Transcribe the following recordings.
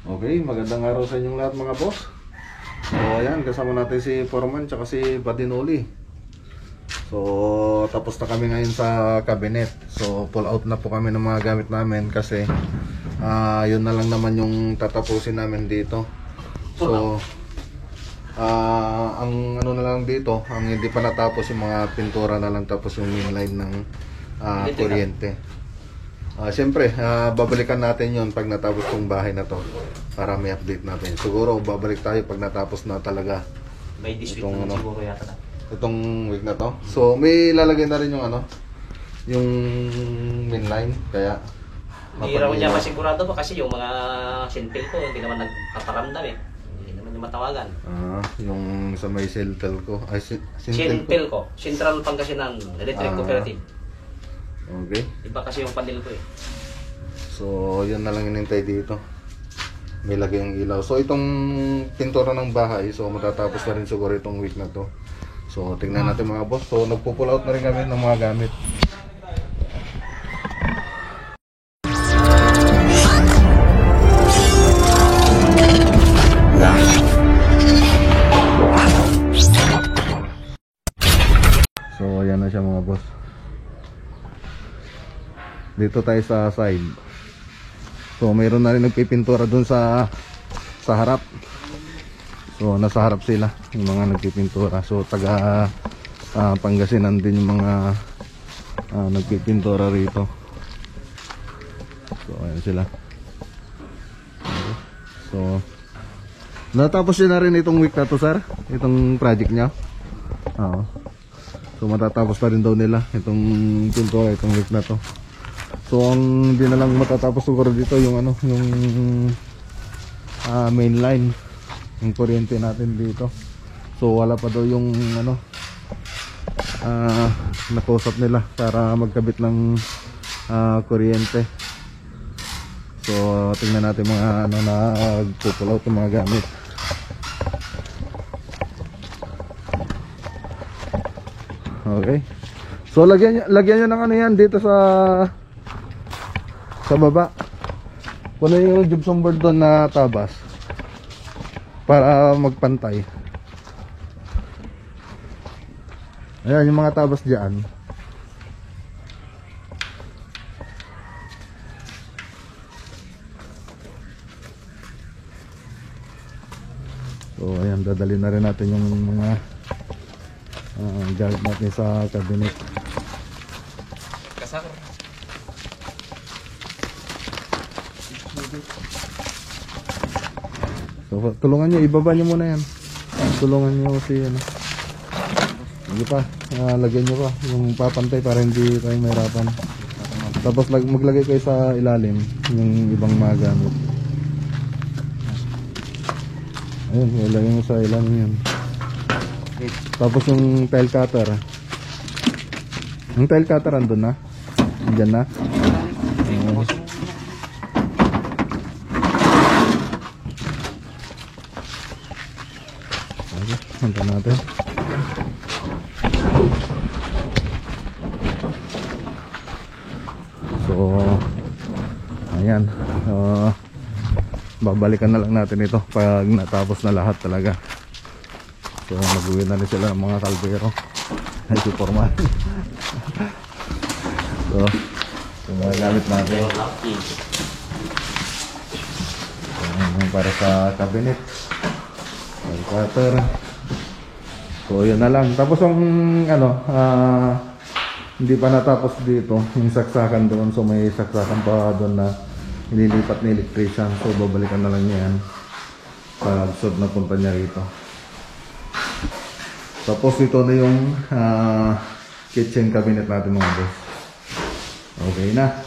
Okay, magandang araw sa inyong lahat mga boss. So ayan, kasama natin si Foreman tsaka si Badinoli. So tapos na kami ngayon sa cabinet. So pull out na po kami ng mga gamit namin kasi yun na lang naman yung tatapusin namin dito. So ang ano na lang dito, ang hindi pa natapos yung mga pintura na lang, tapos yung main line ng kuryente. Siyempre, babalikan natin yon pag natapos tong bahay na to para may update natin. Siguro babalik tayo pag natapos na talaga. May this week na siguro yata na. Itong week na to. So may lalagay na rin yung ano, yung main line, kaya hindi raw niya masigurado pa kasi yung mga sintel ko hindi naman nagpaparamdam eh. Hindi naman yung matawagan. Yung sa may sintel ko. Ay, sintel ko. Central Pangasinan Electric Cooperative. Okay. Iba kasi yung panel ko eh. So, yun na lang inintay dito. May lagay ang ilaw. So, itong pintura ng bahay, so matatapos na rin siguro itong week na to. So, tingnan natin mga boss. So, nagpo-pull out na rin kami ng mga gamit. So, ayan na siya mga boss. Dito tayo sa side. So mayroon na rin nagpipintura dun sa harap. So nasa harap sila yung mga nagpipintura. So taga Pangasinan din yung mga nagpipintura rito. So ayan sila. So natapos na rin itong week na to, sir, itong project niya. Oo. So matatapos na rin daw nila itong pintura itong week na to. So ang hindi na lang matatapos siguro dito yung ano, yung main line, yung kuryente natin dito. So wala pa daw yung ano, nakusap nila para magkabit ng kuryente. So tingnan natin mga ano na nagpo-pull out ng mga gamit. Okay. So lagyan nyo ng ano yan dito sa baba. Puno yung gypsum board doon na tabas para magpantay. Ayan yung mga tabas dyan. So ayan, dadalhin na rin natin yung mga gamit natin sa cabinet. Kasakor. So tulungan nyo, ibaba nyo muna yan. Tulungan nyo si ano. Hindi pa, lagyan nyo pa yung papantay para hindi tayo mahirapan. Tapos maglagay kayo sa ilalim yung ibang mga gamit. Ayun, ilagay mo sa ilalim yan. Tapos yung tile cutter. Yung tile cutter andun na? Andyan na? Hanta natin. So ayan, babalikan na lang natin ito pag natapos na lahat talaga. So mag-uwi na rin sila ng mga kalbero. Ay, Superman. So yung mga gamit natin, para sa cabinet, cutter. So yun na lang. Tapos ang ano, hindi pa natapos dito yung saksakan doon. So may saksakan pa doon na nililipat ni electrician. So babalikan na lang niya yan pag sud na punta niya rito. Tapos ito na yung kitchen cabinet natin mga boss. Okay na.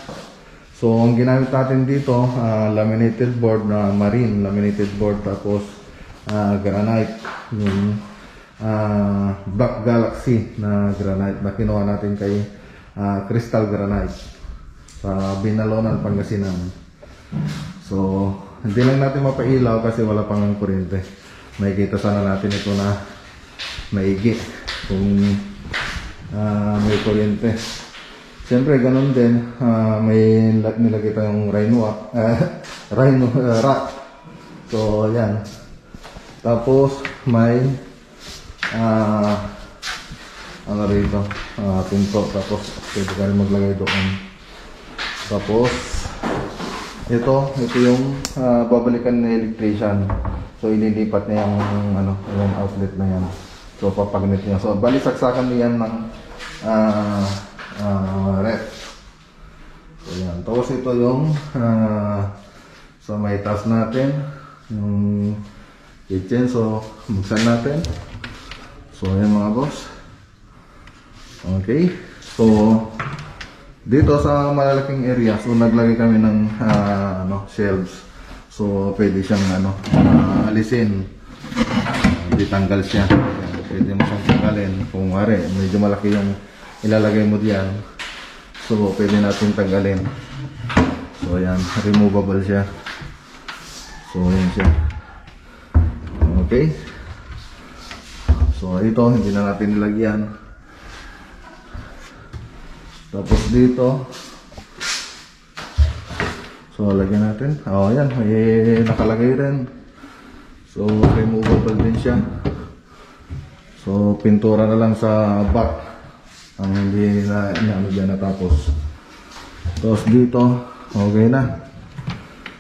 So ang ginamit natin dito, laminated board na marine laminated board, tapos granite, yung Black Galaxy na granite na kinuha natin kay Crystal Granite sa Binalonan, Pangasinan. So hindi lang natin mapailaw kasi wala pang kuryente. Makikita sana natin ito na maigi kung may kuryente. Siyempre ganun din, may nilagay tayong rhino rack So, yan. Tapos, may ano rito, pinto. Tapos, pwede ka rin maglagay doon. Tapos, ito yung babalikan ng electrician. So, ililipat niya yung outlet na yan. So, papagnet niya. So, bali saksakan niya ng ref. So, yan. Tapos, ito yung sa may taas natin, yung kitchen. So, buksan natin. So, ayan mga boss. Okay. So, dito sa malalaking area, so naglagay kami ng shelves. So, pwede siyang alisin. Ditanggal siya. Pwede mo siyang tanggalin. Kung wari, medyo malaki yung ilalagay mo diyan. So, pwede natin tanggalin. So, ayan. Removable siya. So, ayan siya. Okay. So, ito, hindi na natin nilagyan. Tapos dito. So, lagyan natin. Ayan. May nakalagay rin. So, removable din siya. So, pintura na lang sa back. Ang hindi na dyan natapos. Tapos dito, okay na.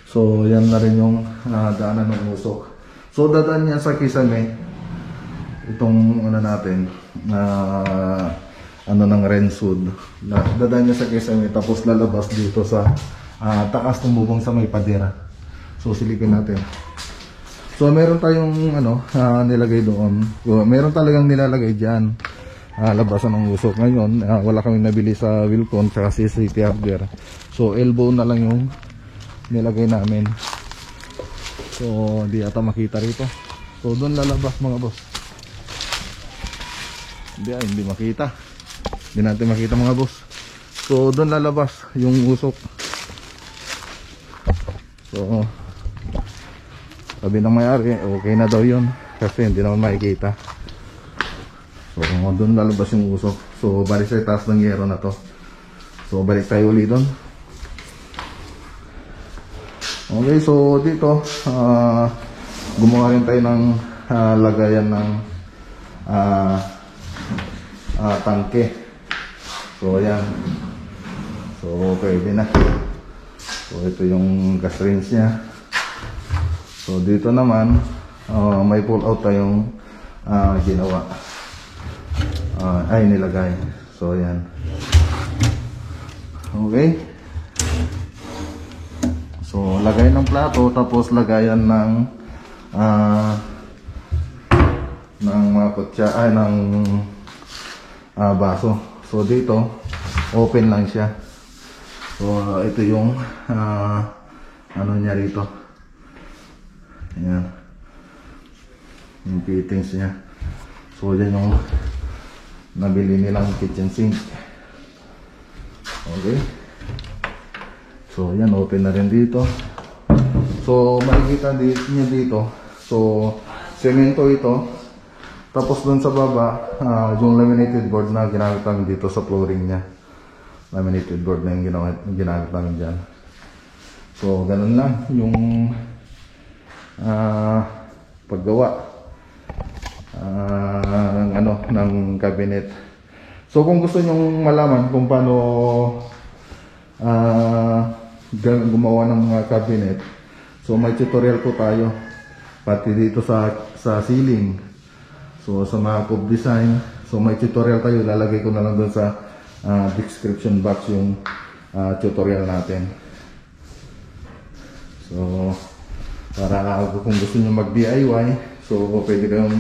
So, yan na rin yung daanan ng usok. So, dadaan yan sa kisame. Itong natin, ng Rensud. Dadaan niya sa kisame. Tapos lalabas dito sa taas ng bubong sa may padera. So, silipin natin. So, meron tayong nilagay doon. So, meron talagang nilalagay dyan. Labasan ng usok. Ngayon, wala kaming nabili sa Wilcon tsaka CCT hardware. So, elbow na lang yung nilagay namin. So, di ata makita rito. So, doon lalabas mga boss. Hindi makita. Hindi natin makita mga boss. So, doon lalabas yung usok. So, sabi ng may-ari, okay na daw yun. Kasi hindi naman makikita. So, doon lalabas yung usok. So, balik sa taas ng yero na to. So, balik tayo ulit doon. Okay, so dito, gumawa rin tayo ng lagayan ng tangke. So, ayan. So, pwede na. So, ito yung gas range nya. So, dito naman, may pull out tayong ginawa. Nilagay. So, ayan. Okay. So, lagay ng plato, tapos lagayan ng baso. So, dito, open lang siya. So, ito yung niya rito. Ayan. Yung fittings niya. So, yan yung nabili nilang kitchen sink. Okay. So, yan, open na rin dito. So, makikita niyo dito. So, semento ito. Tapos dun sa baba, yung laminated board na ginamit namin dito sa flooring niya. Laminated board na yung ginamit namin dyan. So, ganun lang yung paggawa ng cabinet. So, kung gusto nyong malaman kung paano gumawa ng mga cabinet, so may tutorial po tayo pati dito sa ceiling. So, sa mga cube design, so may tutorial tayo. Lalagay ko na lang doon sa description box yung tutorial natin. So, para kung gusto nyo mag DIY, so pwede kayong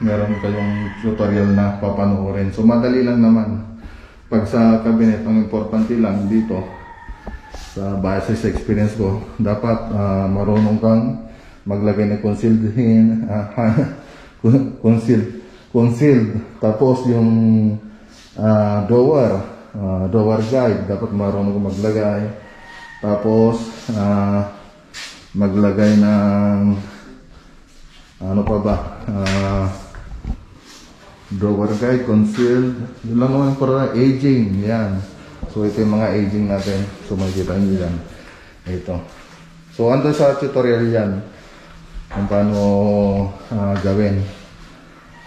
meron kayong tutorial na papanoorin. So, madali lang naman. Pag sa cabinet, ang importante lang dito sa base sa experience ko, dapat marunong kang maglagay ng concealed. Tapos yung drawer guide, dapat marunong kang maglagay. Tapos maglagay ng drawer guide, concealed. Yun lang naman para aging. Yan. So, ito yung mga aging natin. So, makikita nyo yan. Ito. So ando sa tutorial yan kung paano gawin.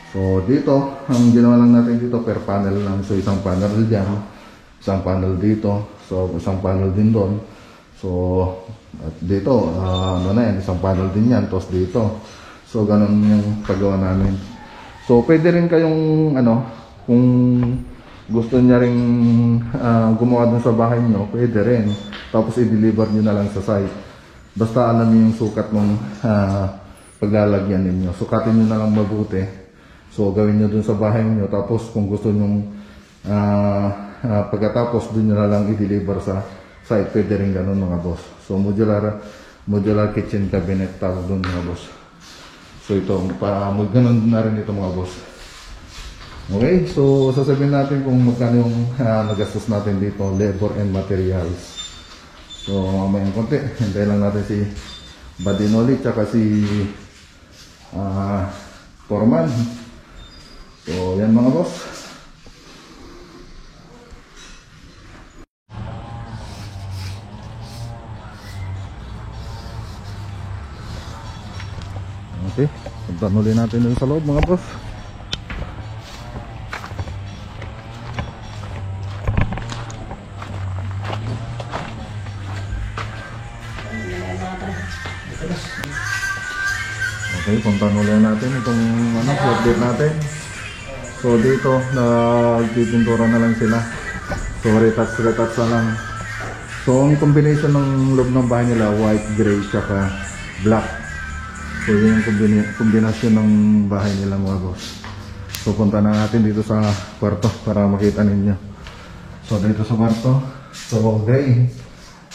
So dito, ang ginawa lang natin dito per panel lang. So isang panel dyan, isang panel dito, so isang panel din doon. So at dito, ano na yan, isang panel din yan, tapos dito. So ganun yung paggawa namin. So pwede rin kayong ano, kung gusto niya rin gumawa dun sa bahay nyo, pwede rin. Tapos i-deliver nyo na lang sa site. Basta alam niyo yung sukat ng paglalagyan ninyo. Sukatin nyo na lang mabuti. So gawin nyo dun sa bahay nyo. Tapos kung gusto nyo pagkatapos dun nyo na lang i-deliver sa site. Pwede rin ganun mga boss. So modular kitchen cabinet tawag dun mga boss. So ito, ganun na rin ito mga boss. Okay, so sasabihin natin kung magkano yung nagastos natin dito, labor and materials. So mamayang konti, hintayin lang natin si Badinoli tsaka si Foreman. So yan mga boss. Okay, punta ulit natin dun sa loob mga boss. Okay, punta ulit natin itong update natin. So dito, nagpipintura na lang sila. So retouch na lang. So ang combination ng loob ng bahay nila, white, gray, tsaka black. So yun yung kombinasyon ng bahay nila mga boss. So punta na natin dito sa kwarto para makita ninyo. So dito sa kwarto, so gray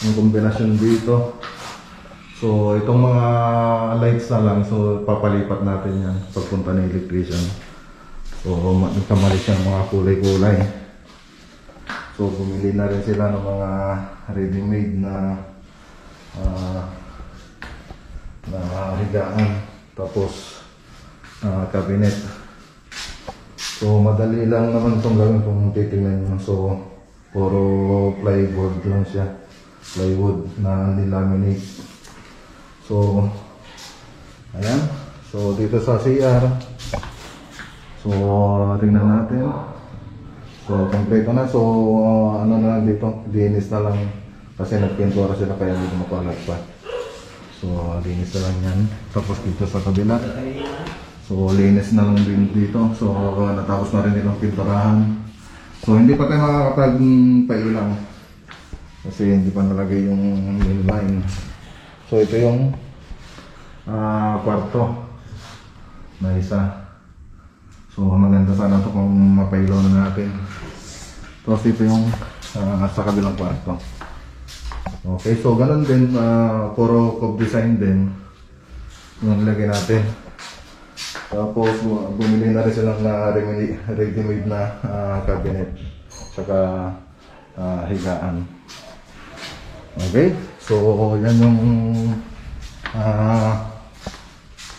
yung kombinasyon dito. So itong mga lights na lang, so papalipat natin yan pagpunta ng electrician. So nagkamali siya ng mga kulay-kulay. So bumili na rin sila ng mga ready-made na higaan, tapos cabinet. So madali lang naman itong gawin kung titingnan nyo. So puro plywood lang siya, plywood na nilaminate. So ayan, so dito sa CR, so tingnan natin. So kompleto na. So ano na lang dito, linis na lang kasi nagpintura sila kaya hindi makalat pa. So linis na lang yan. Tapos dito sa kabila, so linis na lang din dito. So natapos na rin nilang pinturahan. So hindi pa tayo makakapagpailang kasi hindi pa nalagay yung main line. So ito yung kwarto na isa. So maganda sana ito kung mapailaw na natin. Tapos ito yung sa kabilang kwarto. Okay, so ganun din, puro cove design din yung nilagay natin. Tapos bumili na rin silang ready-made na cabinet saka higaan. Okay, so yan yung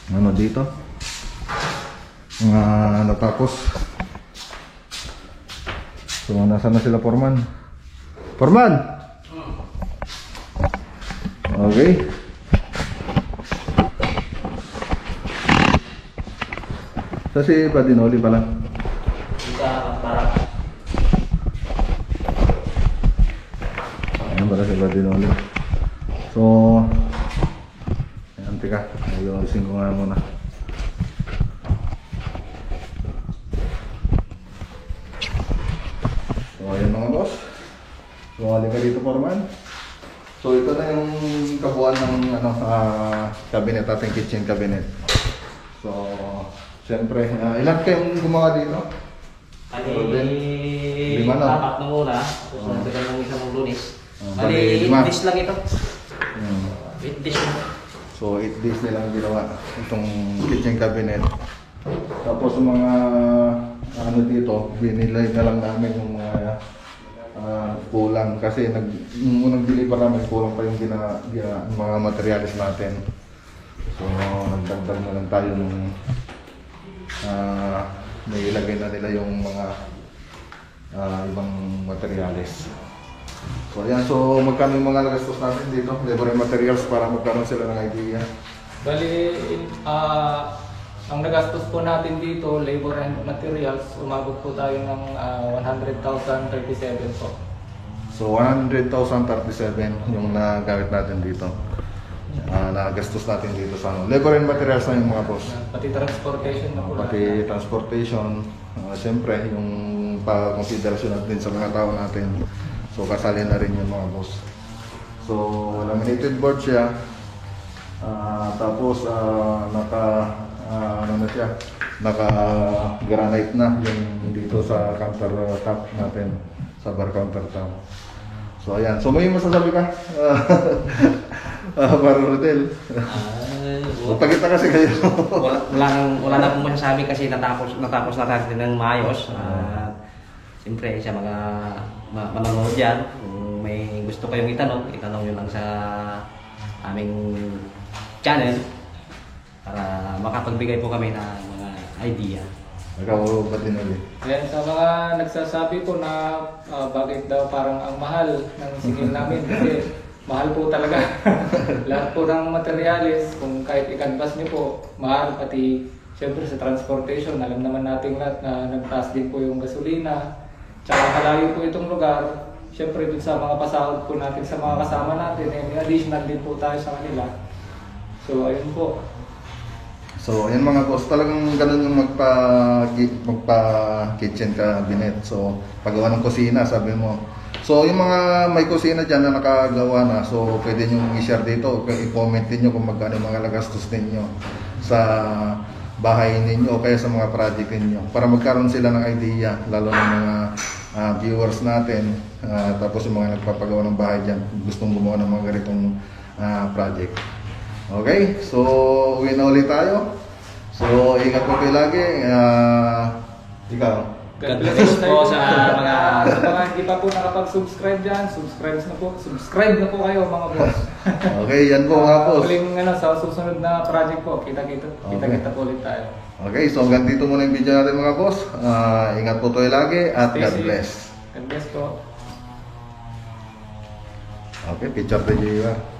ano dito natapos. So nasa na sila Foreman? Okay. So si Badinoli pala. Ayan pala si Badinoli. So ayan, tika, ayusin ko nga muna. So ayan mga boss. So halika dito Foreman. So ito na yung kabuuan ng cabinet, ating kitchen cabinet. So siyempre, ilan kayong gumawa dito? Lima na. Tapat na muna. Tapos nagdagan ng isang Lunes. Ali, 8 days lang ito. 8 days lang. So 8 days nilang ginawa itong kitchen cabinet. Tapos mga ano dito, binilay na lang namin yung mga kulang kasi nung unang deliver namin kulang pa yung mga materials natin. So nagdagdag na lang tayo nung nailagay na nila yung mga ibang materials. So ayan, so magkano yung mga gastos natin dito? Labor and materials para magkaroon sila ng idea. Bali, ang nagastos po natin dito, labor and materials, umabot po tayo ng 100,037 po. So 100,037 yung nagamit natin dito. Nagastos natin dito sa ano. Labor and materials na yung mga boss. Pati transportation na po. Pati transportation, siyempre yung pag-considerasyon natin sa mga tao natin. So kasali na rin yung mga boss. So laminated board siya. Tapos ano na siya, naka granite na yung dito sa counter top natin, sa bar counter top. So ayan, so may masasabi ka? Para Rodel. Pagkita kasi kayo. wala na pong masasabi kasi natapos na natin ng maayos. Siyempre sa mga manonood dyan, kung may gusto kayong itanong nyo lang sa aming channel para makapagbigay po kami ng mga idea. Ikaw ba din ulit? Yan, sa mga nagsasabi po na bakit daw parang ang mahal ng singil namin kasi mahal po talaga. Lahat po ng materialis, kung kahit i-canvas niyo po, mahal. Pati syempre sa transportation, alam naman natin lahat na nagtaas din po yung gasolina. Tsaka malayo po itong lugar. Syempre dun sa mga pasahod po natin sa mga kasama natin, may additional din po tayo sa kanila. So ayun po. So, ayan mga boss, talagang ganun yung magpa-kitchen cabinet. So, paggawa ng kusina, sabi mo. So, yung mga may kusina dyan na nakagawa na, so pwede nyo i-share dito, i-comment ninyo kung magkano yung mga nagastos ninyo sa bahay ninyo o kaya sa mga project ninyo. Para magkaroon sila ng idea, lalo ng mga viewers natin, tapos yung mga nagpapagawa ng bahay dyan, gustong gumawa ng mga ganitong project. Okay, so uwi na ulit tayo. So ingat po kayo lagi. Ikaw. God bless po sa mga hindi pa po nakapag-subscribe dyan, subscribe na po kayo mga boss. Okay, yan po mga boss. Huling sa susunod na project po, kita-kita po ulit tayo. Okay, so hanggang dito muna yung video natin mga boss. Ingat po tayo lagi at God bless. God bless po. Okay, picture tayo.